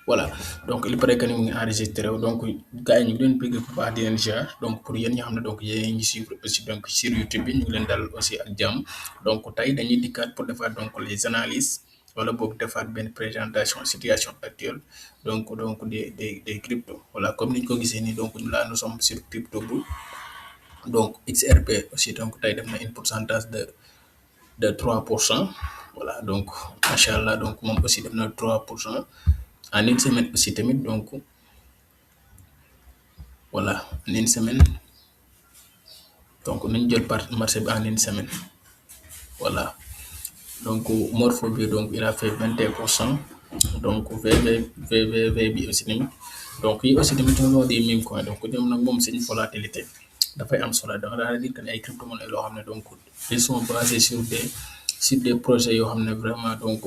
voilà donc il paraît que ni mu ngi enregistré wu donc gars yi ñu ngi leen bëgg bu baax di leen ziar donc pour yéen ñi nga xam ne donc yéen ngi suivre aussi donc sur YouTube bi ñu ngi leen dalal aussi ak jàmm donc tey dañuy dikkaat pour defaat donc les analyses wala boog defaat benn présentation situation actuelle donc des crypto voilà comme ni ñu ko gisee nii donc là nous sommes sur crypto bull donc XRP aussi donc tey def na une pourcentage de 3%. Voilà, donc, machallah, donc, mon aussi def 3%. En une semaine aussi, tamit, donc, voilà, en une semaine, donc, on a une marché en une semaine. Voilà, donc, Morpho, donc, il a fait 21%. Donc, VVV aussi, tamit. Donc, il y a aussi tamit des mêmes coins. Donc, c'est une volatilité. Dafay am solo da nga dire que ay crypto monnaie loo xam ne donc ils sont basés sur des projets yoo xam ne vraiment donc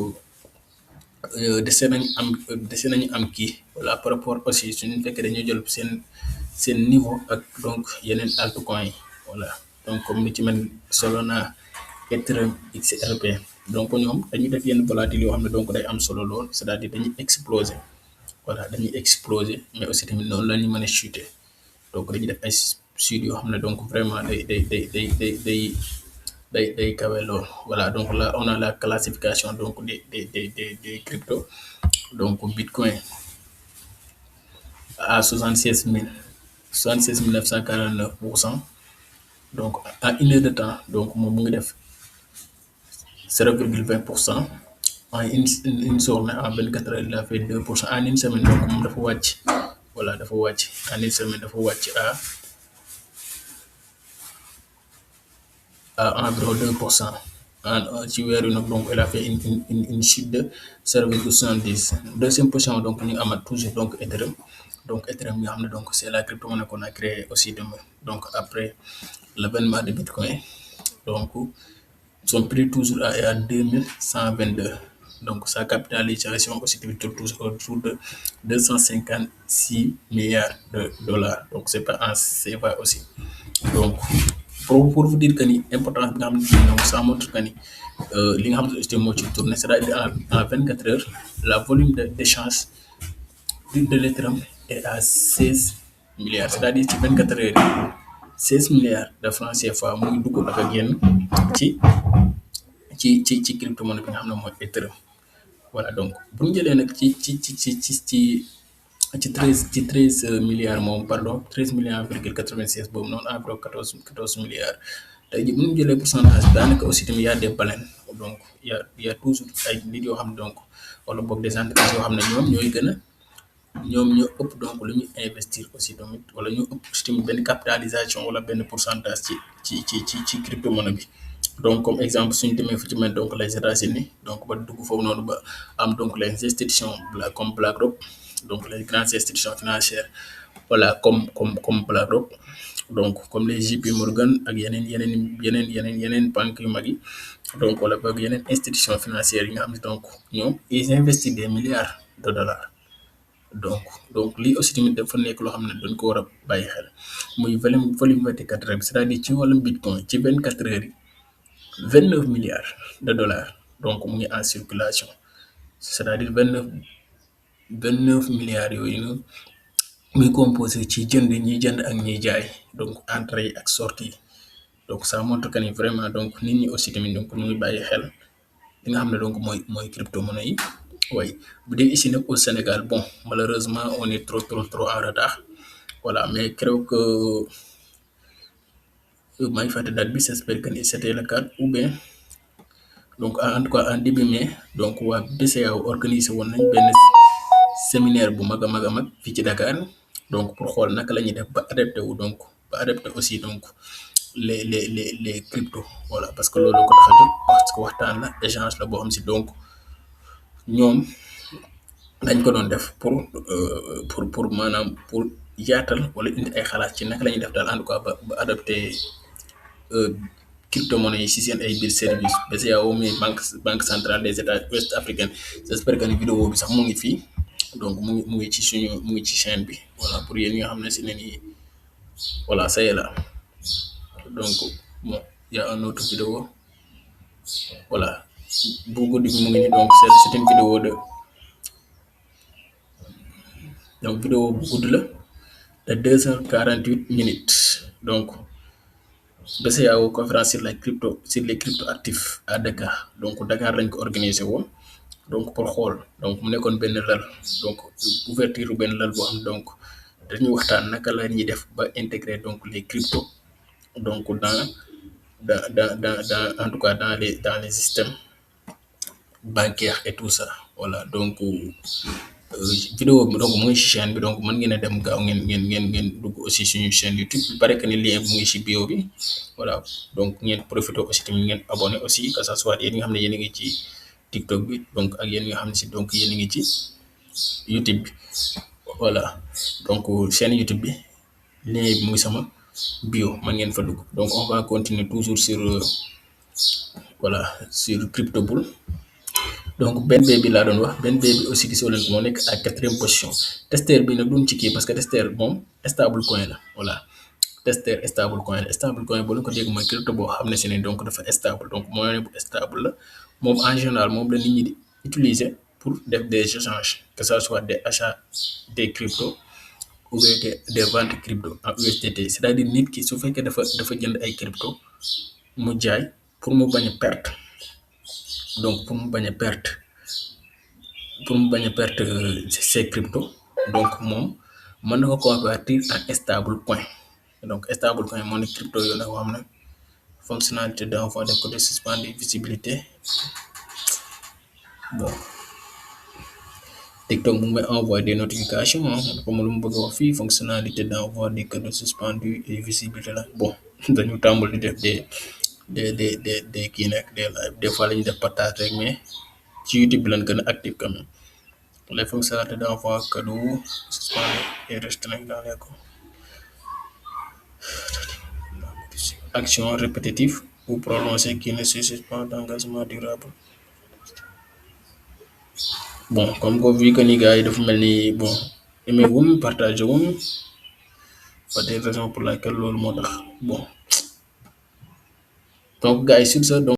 dese nañu am kii voilà par rapport aussi suñu fekkee dañuy jël seen niveau ak donc yeneen altcoins yi voilà donc comme ni ci mel Solana Ethereum XRP donc ñoom dañuy def yenn volatile yoo xam ne donc day am solo lool c'est-à-dire dañuy exploser voilà dañuy exploser mais aussi tamit noonu la ñu mën a chuter donc dañuy def ay suites yoo xam ne donc vraiment day kawe lool voilà donc là on a la classification donc des cryptos donc Bitcoin à 76 949%. Donc à une heure de temps, donc mon mu ngi def 0,20%. En une journée, en 24 heures, il a fait 2%. En une semaine, donc moom dafa wàcc. Voilà, dafa wàcc. En une semaine, dafa wàcc à environ 2%. Ci weer wi nag donc il a fait une chute de 0,70. Deuxième position donc ñu amat toujours donc Ethereum nga xam ne donc c'est la crypto-monnaie qu'on a créée aussi donc après l'avènement de Bitcoin donc son prix toujours à 2122. Donc sa capitalisation aussi toujours autour de 256 milliards de dollars. Donc c'est pas en CFA aussi. Donc pour vous dire que ni importance bi nga xam ne donc ça montre que ni li nga xam ne moo ci tourné c'est-à-dire en 24 heures la volume d'échange de l'Ethereum est à 16 milliards c'est-à-dire ci 24 heures yi 16 milliards de francs CFA mu ngi dugg ak a génn ci crypto-monnaie bi nga xam ne mooy Ethereum voilà donc bu ñu jëlee nag ci 13 milliards moom pardon 13 milliards virgule 96 boobu noonu environ 14 milliards tey jii bu ñu jëlee pourcentage daanaka aussi tamit y a des baleines donc y a toujours ay nit yoo xam ne donc wala boog des entreprises yoo xam ne ñoom ñoo ëpp donc lu ñu investir aussi tamit wala ñu ëpp aussi tamit benn capitalisation wala benn pourcentage ci crypto-monnaie bi. Donc comme exemple suñu demee fu ci mel donc les États-Unis donc ba dugg foofu noonu ba am donc les institutions comme BlackRock donc les grandes institutions financières voilà comme BlackRock donc comme les JP Morgan ak yeneen banques yu mag yi donc wala boog yeneen institutions financières yi nga xam ne donc ñoom ils investissent des milliards de dollars. donc lii aussi tamit dafa nekk loo xam ne dañ ko war a bàyyi xel muy volume 24 heures c'est-à-dire ci wàllum Bitcoin ci 24 heures yi 29 milliards de dollars donc mu ngi en circulation c'est-à-dire 29 milliards yooyu noonu muy composé ci ñiy jënd ak ñiy jaay donc entrée yi ak sortie yi donc ça montre que ni vraiment donc nit ñi aussi tamit donc ñu ngi bàyyi xel li nga xam ne donc mooy crypto-monnaie yi waaye bu dee ici nag au Sénégal bon malheureusement on est trop en retard voilà mais creo que maa ngi fàtte date bi j'espère que ni c'était le cas ou bien donc en tout cas en début mai donc waa BCEAO organisé woon nañ benn séminaire bu mag a mag fii ci Dakar donc pour xool naka la ñuy def ba adapté wu donc ba adapté aussi donc les crypto voilà parce que loolu ko tax a jóg parce que waxtaan la échange la boo xam si donc ñoom dañ ko doon def pour maanaam pour yaatal wala indi ay xalaat ci naka la ñuy def daal en tout cas ba adapté crypto-monnaie yi si seen ay biir service BCEAO mais banque centrale des États ouest africains j'espère que ni vidéo bi sax mu ngi fii donc mu ngi ci chaîne bi voilà pour yéen ñi nga xam ne si ne nii voilà ça y est là donc bon y a un autre vidéo voilà bu guddi bi mu ngi nii donc c'est une vidéo donc vidéo bu gudd la de 2h48 minutes. Donc BCEAO conférence sur les crypto actifs à Dakar, donc Dakar lañ ko organisé woon, donc pour xool donc mu nekkoon benn lal, donc ouverture benn lal boo xam donc dañuy waxtaan naka la ñuy def ba intégrer donc les cryptos donc en tout cas dans les systèmes bancaires et tout ça. Voilà donc vidéo bi donc mu ngi ci chaîne bi, donc mën ngeen a dem gaaw ngeen dugg aussi suñu chaîne YouTube. Il paraît que ni lien bi mu ngi ci bio bi. Voilà donc ngeen profité aussi tamit ngeen abonné aussi, que ça soit yéen ñi nga xam ne yéen a ngi ci TikTok bi donc ak yéen ñi nga xam ne si donc yéen a ngi ci YouTube bi. Voilà donc chaîne YouTube bi lien bi mu ngi sama bio, mën ngeen fa dugg. Donc on va continuer toujours sur voilà sur Crypto Bull. Donc BNB bi laa doon wax, BNB bi aussi gisoo leen ko moo nekk à 4e position. Tester bi nag duñ ci kii parce que Tester moom stable coin la. Voilà Tester stable coin la, stable coin boo leen ko dégg mooy crypto boo xam ne si ne donc dafa stable, donc monnaie bu stable la. Moom en général moom la nit ñi di utiliser pour def des échanges, que ça soit des achats des cryptos ou bien des ventes crypto en USDT. C'est-à-dire nit ki su fekkee dafa jënd ay crypto mu jaay pour mu bañ a perte, donc pour mu bañ a perte ses crypto, donc moom mën na ko convertir en stable coin. Donc stable coin moo nekk crypto yoo nag xam ne fonctionnalité d'envoi de code suspendu, visibilité. Bon TikTok mu ngi may envoyer des notifications comme lu mu bëgg a wax fii, fonctionnalité d'envoi des codes suspendus et visibilité la. Bon dañu tàmbali di def des kii nag des live, des fois la ñuy def partage rek, mais ci YouTube bi lañ gën a actif quand même. Les fonctionnalités d'envoi cadeau suspendus et restreints dans les actions répétitives ou prolongées qui ne suscitent pas d'engagement durable. Bon comme que vu que ni gars yi dafa mel ni bon aimé wuñ partagé wuñ, pas des raisons pour laquelle loolu moo tax bon donc gars yi sur ce donc